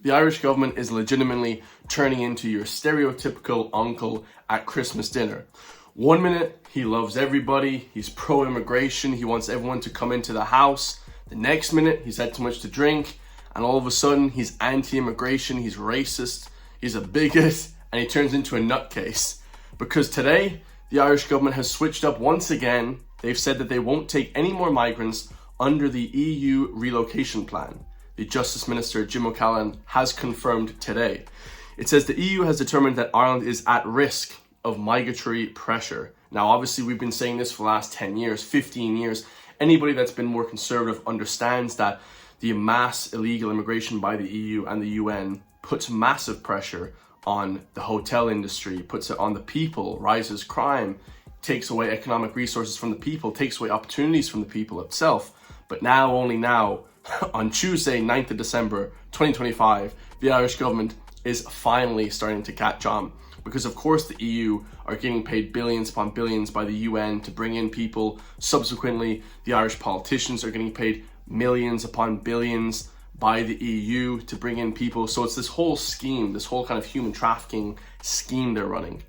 The Irish government is legitimately turning into your stereotypical uncle at Christmas dinner. One minute, he loves everybody, he's pro-immigration, he wants everyone to come into the house. The next minute, he's had too much to drink, and all of a sudden, he's anti-immigration, he's racist, he's a bigot, and he turns into a nutcase. Because today, the Irish government has switched up once again. They've said that they won't take any more migrants under the EU relocation plan. The Justice Minister, Jim O'Callaghan, has confirmed today. It says the EU has determined that Ireland is at risk of migratory pressure. Now, obviously, we've been saying this for the last 10 years, 15 years. Anybody that's been more conservative understands that the mass illegal immigration by the EU and the UN puts massive pressure on the hotel industry, puts it on the people, rises crime, takes away economic resources from the people, takes away opportunities from the people itself. But now, only now, on Tuesday, 9th of December, 2025, the Irish government is finally starting to catch on. Because of course the EU are getting paid billions upon billions by the UN to bring in people. Subsequently, the Irish politicians are getting paid millions upon billions by the EU to bring in people. So it's this whole scheme, this whole kind of human trafficking scheme they're running.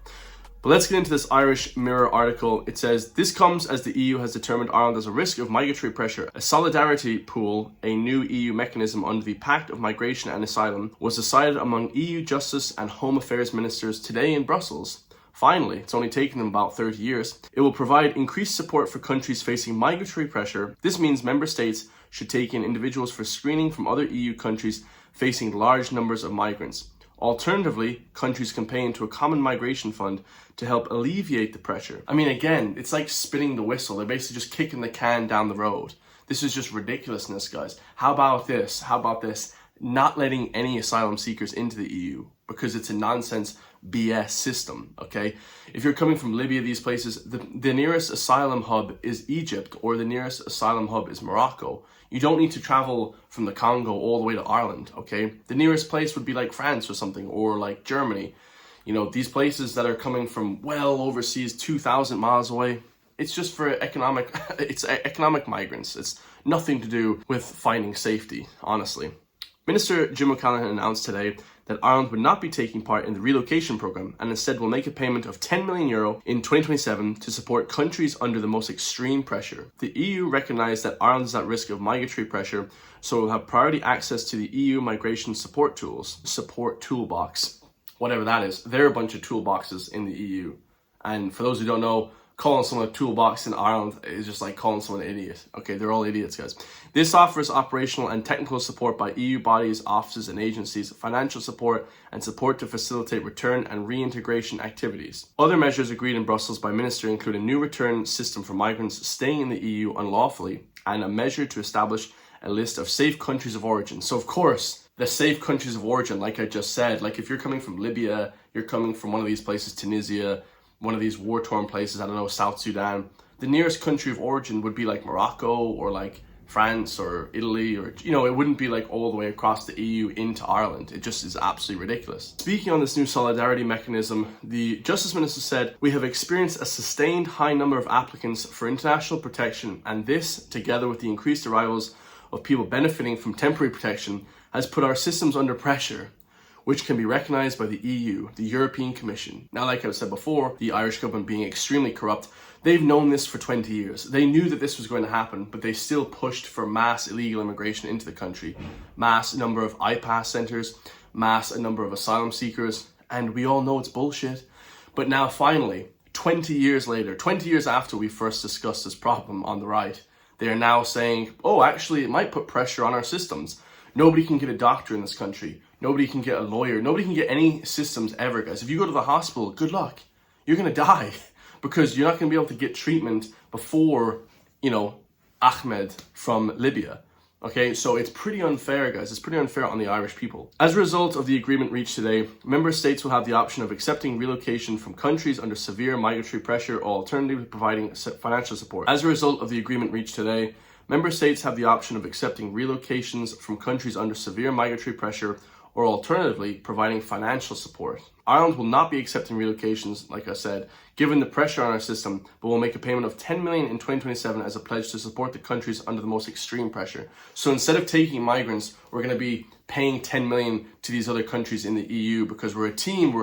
But let's get into this Irish Mirror article. It says, this comes as the EU has determined Ireland as a risk of migratory pressure. A solidarity pool, a new EU mechanism under the Pact of Migration and Asylum, was decided among EU Justice and Home Affairs ministers today in Brussels. Finally, it's only taken them about 30 years. It will provide increased support for countries facing migratory pressure. This means member states should take in individuals for screening from other EU countries facing large numbers of migrants. Alternatively, countries can pay into a common migration fund to help alleviate the pressure. I mean, again, it's like spinning the whistle. They're basically just kicking the can down the road. This is just ridiculousness, guys. How about this? How about this? Not letting any asylum seekers into the EU because it's a nonsense BS system, okay? If you're coming from Libya, these places, the nearest asylum hub is Egypt, or the nearest asylum hub is Morocco. You don't need to travel from the Congo all the way to Ireland, okay? The nearest place would be like France or something, or like Germany. You know, these places that are coming from well overseas, 2,000 miles away, it's just for economic migrants. It's nothing to do with finding safety, honestly. Minister Jim O'Callaghan announced today that Ireland would not be taking part in the relocation programme and instead will make a payment of €10 million in 2027 to support countries under the most extreme pressure. The EU recognised that Ireland is at risk of migratory pressure, so it will have priority access to the EU migration support toolbox, whatever that is. There are a bunch of toolboxes in the EU. And for those who don't know, calling someone a toolbox in Ireland is just like calling someone an idiot. Okay, they're all idiots, guys. This offers operational and technical support by EU bodies, offices and agencies, financial support, and support to facilitate return and reintegration activities. Other measures agreed in Brussels by minister include a new return system for migrants staying in the EU unlawfully and a measure to establish a list of safe countries of origin. So of course, the safe countries of origin, like I just said, like if you're coming from Libya, you're coming from one of these places, Tunisia, one of these war-torn places, I don't know, South Sudan, the nearest country of origin would be like Morocco or like France or Italy, or, you know, it wouldn't be like all the way across the EU into Ireland. It just is absolutely ridiculous. Speaking on this new solidarity mechanism, the Justice Minister said, we have experienced a sustained high number of applicants for international protection, and this, together with the increased arrivals of people benefiting from temporary protection, has put our systems under pressure, which can be recognised by the EU, the European Commission. Now, like I've said before, the Irish government being extremely corrupt, they've known this for 20 years. They knew that this was going to happen, but they still pushed for mass illegal immigration into the country. Mass number of IPAS centres, mass number of asylum seekers, and we all know it's bullshit. But now finally, 20 years later, 20 years after we first discussed this problem on the right, they are now saying, oh, actually, it might put pressure on our systems. Nobody can get a doctor in this country. Nobody can get a lawyer. Nobody can get any systems ever, guys. If you go to the hospital, good luck. You're going to die because you're not going to be able to get treatment before, you know, Ahmed from Libya. Okay, so it's pretty unfair, guys. It's pretty unfair on the Irish people. As a result of the agreement reached today, member states will have the option of accepting relocation from countries under severe migratory pressure or alternatively providing financial support. As a result of the agreement reached today, member states have the option of accepting relocations from countries under severe migratory pressure or alternatively, providing financial support. Ireland will not be accepting relocations, like I said, given the pressure on our system, but will make a payment of 10 million in 2027 as a pledge to support the countries under the most extreme pressure. So instead of taking migrants, we're going to be paying 10 million to these other countries in the EU because we're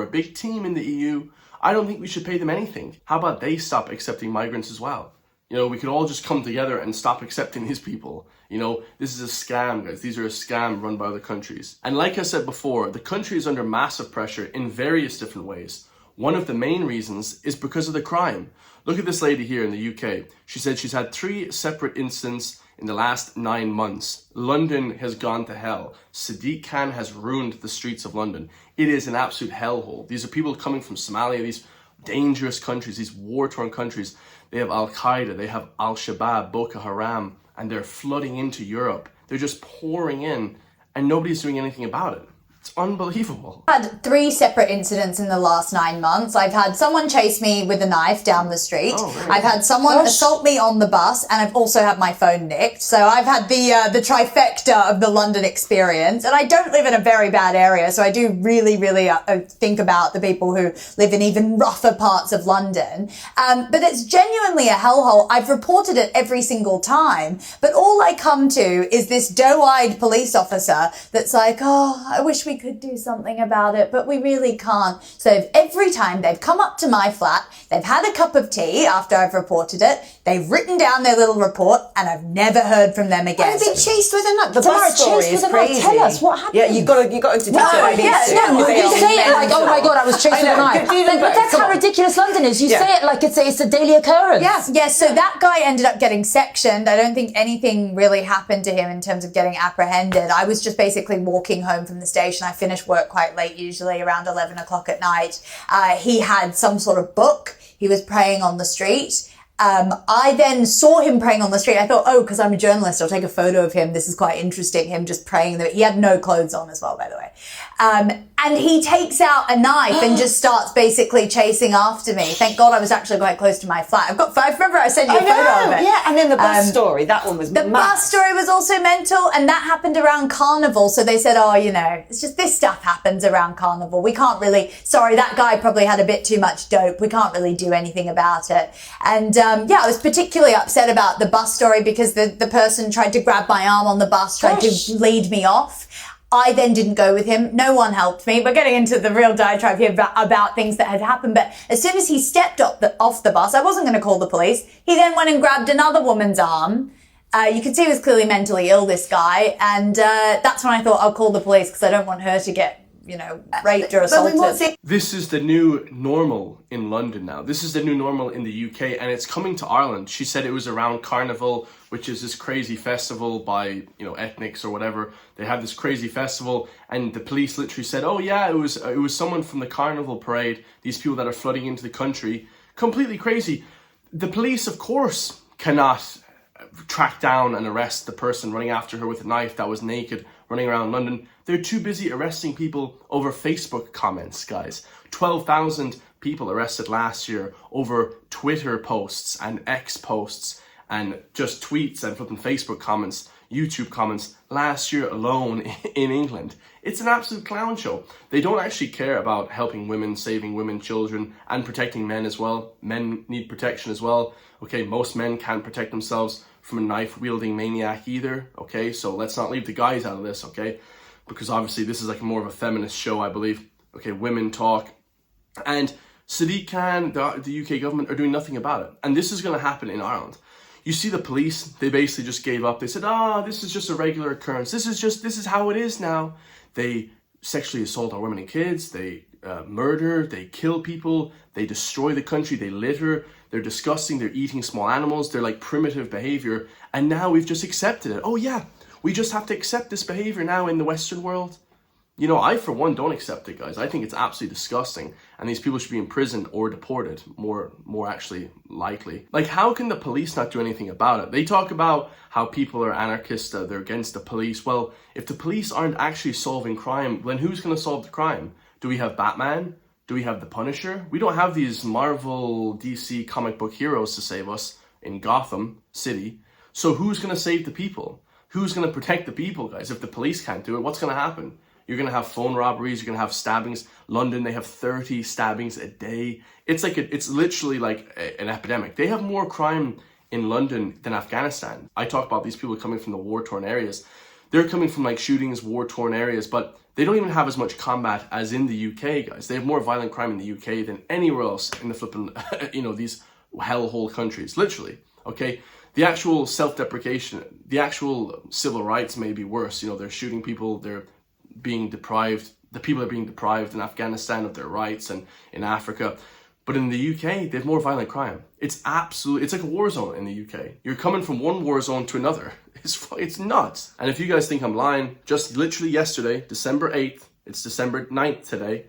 a big team in the EU. I don't think we should pay them anything. How about they stop accepting migrants as well? You know, we could all just come together and stop accepting these people. You know, this is a scam, guys. These are a scam run by other countries. And like I said before, the country is under massive pressure in various different ways. One of the main reasons is because of the crime. Look at this lady here in the UK. She said she's had 3 separate incidents in the last 9 months. London has gone to hell. Sadiq Khan has ruined the streets of London. It is an absolute hellhole. These are people coming from Somalia, these dangerous countries, these war-torn countries. They have Al-Qaeda, they have Al-Shabaab, Boko Haram, and they're flooding into Europe. They're just pouring in, and nobody's doing anything about it. It's unbelievable. I've had 3 separate incidents in the last 9 months. I've had someone chase me with a knife down the street. Oh, really? I've had someone assault me on the bus, and I've also had my phone nicked. So I've had the trifecta of the London experience. And I don't live in a very bad area, so I do really, really think about the people who live in even rougher parts of London. But it's genuinely a hellhole. I've reported it every single time, but all I come to is this doe-eyed police officer that's like, oh, I wish we could do something about it, but we really can't. So every time they've come up to my flat, they've had a cup of tea after I've reported it, they've written down their little report, and I've never heard from them again. I've been chased with a knife. The bus story is crazy. Tell us what happened. Yeah, you got to You tell say it like, oh my God, I was chased with a knife. But that's how ridiculous London is. You say it like it's a daily occurrence. Yeah, so that guy ended up getting sectioned. I don't think anything really happened to him in terms of getting apprehended. I was just basically walking home from the station. I finished work quite late, usually around 11 o'clock at night. He had some sort of book. He was praying on the street. I then saw him praying on the street. I thought, oh, because I'm a journalist, I'll take a photo of him. This is quite interesting, him just praying. He had no clothes on as well, by the way. And he takes out a knife and just starts basically chasing after me. Thank God I was actually quite close to my flat. I remember I sent you a photo of it. Yeah, and then the bus story, that one was The bus story was also mental, and that happened around Carnival. So they said, oh, it's just this stuff happens around Carnival. We can't really, sorry, that guy probably had a bit too much dope. We can't really do anything about it. And I was particularly upset about the bus story because the person tried to grab my arm on the bus, tried to lead me off. I then didn't go with him. No one helped me. We're getting into the real diatribe here about things that had happened. But as soon as he stepped off the bus, I wasn't going to call the police. He then went and grabbed another woman's arm. You could see he was clearly mentally ill, this guy. And that's when I thought I'll call the police because I don't want her to get raped or assaulted. This is the new normal in London now. This is the new normal in the UK, and it's coming to Ireland. She said it was around Carnival, which is this crazy festival by, ethnics or whatever. They have this crazy festival, and the police literally said, oh yeah, it was someone from the Carnival parade, these people that are flooding into the country. Completely crazy. The police, of course, cannot track down and arrest the person running after her with a knife that was naked running around London. They're too busy arresting people over Facebook comments, guys. 12,000 people arrested last year over Twitter posts and X posts and just tweets and flipping Facebook comments, YouTube comments last year alone in England. It's an absolute clown show. They don't actually care about helping women, saving women, children, and protecting men as well. Men need protection as well. Okay, most men can't protect themselves from a knife-wielding maniac either. Okay, so let's not leave the guys out of this, okay? Because obviously this is like more of a feminist show, I believe. Okay, women talk. And Sadiq Khan, the UK government are doing nothing about it. And this is going to happen in Ireland. You see the police, they basically just gave up. They said, this is just a regular occurrence. This is how it is now. They sexually assault our women and kids. They murder, they kill people. They destroy the country. They litter. They're disgusting. They're eating small animals. They're like primitive behavior. And now we've just accepted it. Oh yeah, we just have to accept this behavior now in the Western world. I, for one, don't accept it, guys. I think it's absolutely disgusting. And these people should be imprisoned or deported, more actually likely. Like, how can the police not do anything about it? They talk about how people are anarchists, they're against the police. Well, if the police aren't actually solving crime, then who's going to solve the crime? Do we have Batman? Do we have the Punisher? We don't have these Marvel, DC comic book heroes to save us in Gotham City. So who's going to save the people? Who's going to protect the people, guys? If the police can't do it, what's going to happen? You're going to have phone robberies. You're going to have stabbings. London, they have 30 stabbings a day. It's like, it's literally like an epidemic. They have more crime in London than Afghanistan. I talk about these people coming from the war-torn areas. They're coming from like shootings, war-torn areas, but they don't even have as much combat as in the UK, guys. They have more violent crime in the UK than anywhere else in the flipping, these hellhole countries, literally, okay? The actual self-deprecation, the actual civil rights may be worse. They're shooting people, they're being deprived, the people are being deprived in Afghanistan of their rights and in Africa. But in the UK, they have more violent crime. It's like a war zone in the UK. You're coming from one war zone to another. It's nuts. And if you guys think I'm lying, just literally yesterday, December 8th, it's December 9th today,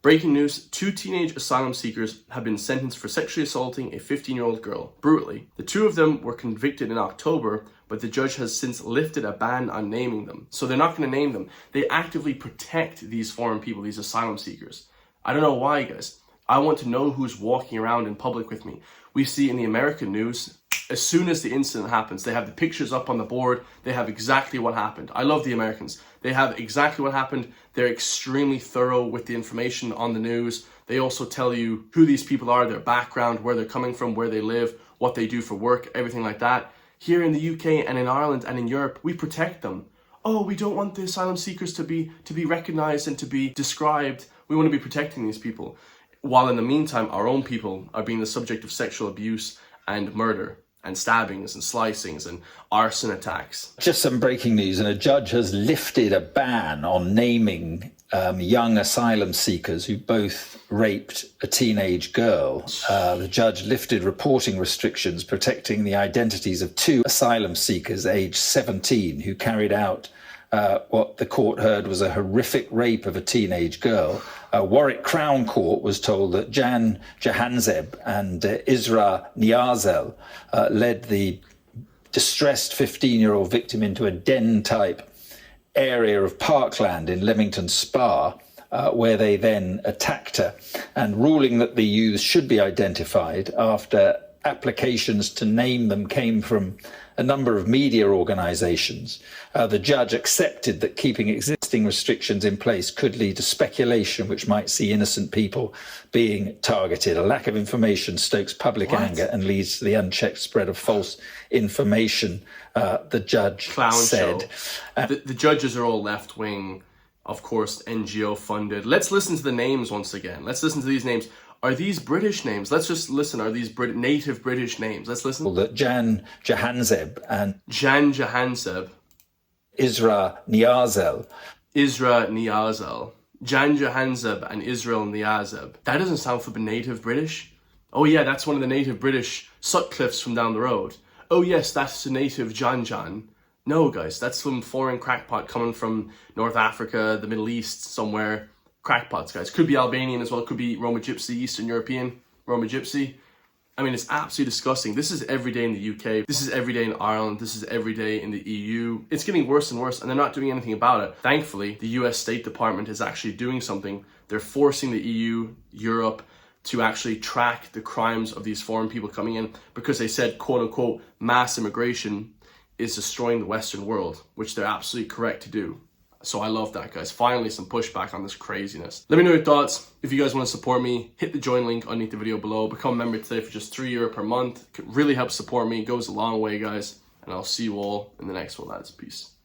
breaking news, 2 teenage asylum seekers have been sentenced for sexually assaulting a 15-year-old girl, brutally. The 2 of them were convicted in October, but the judge has since lifted a ban on naming them. So they're not going to name them. They actively protect these foreign people, these asylum seekers. I don't know why, guys. I want to know who's walking around in public with me. We see in the American news, as soon as the incident happens, they have the pictures up on the board. They have exactly what happened. I love the Americans. They have exactly what happened. They're extremely thorough with the information on the news. They also tell you who these people are, their background, where they're coming from, where they live, what they do for work, everything like that. Here in the UK and in Ireland and in Europe, we protect them. Oh, we don't want the asylum seekers to be recognized and to be described. We want to be protecting these people. While in the meantime, our own people are being the subject of sexual abuse and murder and stabbings and slicings and arson attacks. Just some breaking news, and a judge has lifted a ban on naming young asylum seekers who both raped a teenage girl. The judge lifted reporting restrictions protecting the identities of 2 asylum seekers aged 17 who carried out what the court heard was a horrific rape of a teenage girl. Warwick Crown Court was told that Jan Jahanzeb and Isra Niazel led the distressed 15-year-old victim into a den-type area of parkland in Leamington Spa, where they then attacked her, and ruling that the youths should be identified after applications to name them came from a number of media organisations. The judge accepted that keeping existing restrictions in place could lead to speculation which might see innocent people being targeted. A lack of information stokes public anger and leads to the unchecked spread of false information, the judge said. The judges are all left-wing, of course, NGO funded. Let's listen to the names once again. Let's listen to these names. Are these British names? Let's just listen. Are these native British names? Let's listen. That Jan Jahanzeb and Isra Niazel. Jan Jahanzeb and Israel Niazeb. That doesn't sound flipping native British. Oh yeah, that's one of the native British Sutcliffes from down the road. Oh yes, that's the native Jan. No guys, that's some foreign crackpot coming from North Africa, the Middle East, somewhere. Crackpots, guys. Could be Albanian as well. Could be Roma Gypsy, Eastern European Roma Gypsy. I mean, it's absolutely disgusting. This is every day in the UK. This is every day in Ireland. This is every day in the EU. It's getting worse and worse, and they're not doing anything about it. Thankfully, the US State Department is actually doing something. They're forcing the EU, Europe, to actually track the crimes of these foreign people coming in, because they said, quote unquote, mass immigration is destroying the Western world, which they're absolutely correct to do. So I love that, guys. Finally, some pushback on this craziness. Let me know your thoughts. If you guys want to support me, hit the join link underneath the video below. Become a member today for just €3 per month. It really helps support me. It goes a long way, guys. And I'll see you all in the next one, lads. Peace.